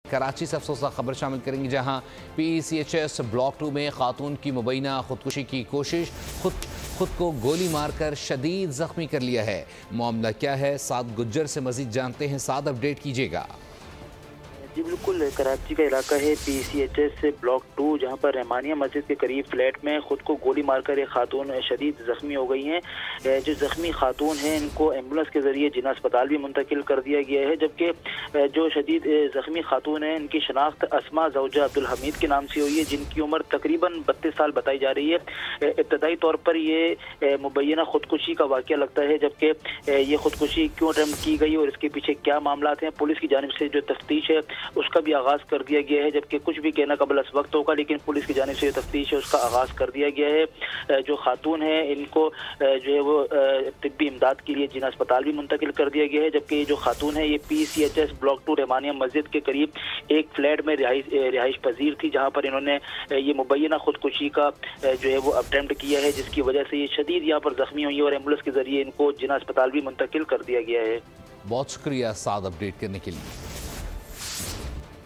कराची से अफसोसनाक खबर शामिल करेंगे, जहां PCHS ब्लॉक 2 में खातून की मुबैना खुदकुशी की कोशिश, खुद को गोली मारकर शदीद जख्मी कर लिया है। मामला क्या है, साद गुज्जर से मजीद जानते हैं। साद, अपडेट कीजिएगा। जी बिल्कुल, कराची का इलाका है PCHS ब्लॉक 2, जहां पर रहमानिया मस्जिद के करीब फ्लैट में खुद को गोली मारकर एक खातून शदीद जख्मी हो गई हैं। जो जख्मी खातून हैं इनको एम्बुलेंस के जरिए जिना अस्पताल भी मुंतकिल कर दिया गया है, जबकि जो शदीद जख्मी खातून हैं इनकी शनाख्त अस्मा ज़ौजा अब्दुल हमीद के नाम से हुई है, जिनकी उम्र तकरीबन 32 साल बताई जा रही है। इब्तदाई तौर पर ये मुबैना खुदकुशी का वाक़या लगता है, जबकि ये खुदकुशी क्यों अटेम्प्ट की गई और इसके पीछे क्या मामला हैं, पुलिस की जानिब से जो तफ्तीश है उसका भी आगाज़ कर दिया गया है। जबकि कुछ भी कहना कबल अस वक्त होगा, लेकिन पुलिस की जानिब से जो तफ्तीश है उसका आगाज़ कर दिया गया है। जो खातून है इनको जो है वो तिब्बी इमदाद के लिए जिना अस्पताल भी मुंतकिल कर दिया गया है, जबकि ये जो खातून है ये PCHS ब्लॉक 2 रहमानिया मस्जिद के करीब एक फ्लैट में रिहाइश पजीर थी, जहाँ पर इन्होंने ये मुबैना खुदकुशी का जो है वो अटेम्प्ट किया है, जिसकी वजह से ये शदीद यहाँ पर जख्मी हुई है और एम्बुलेंस के जरिए इनको जिना अस्पताल भी मुंतकिल कर दिया गया है। बहुत शुक्रिया साद, अपडेट करने के लिए।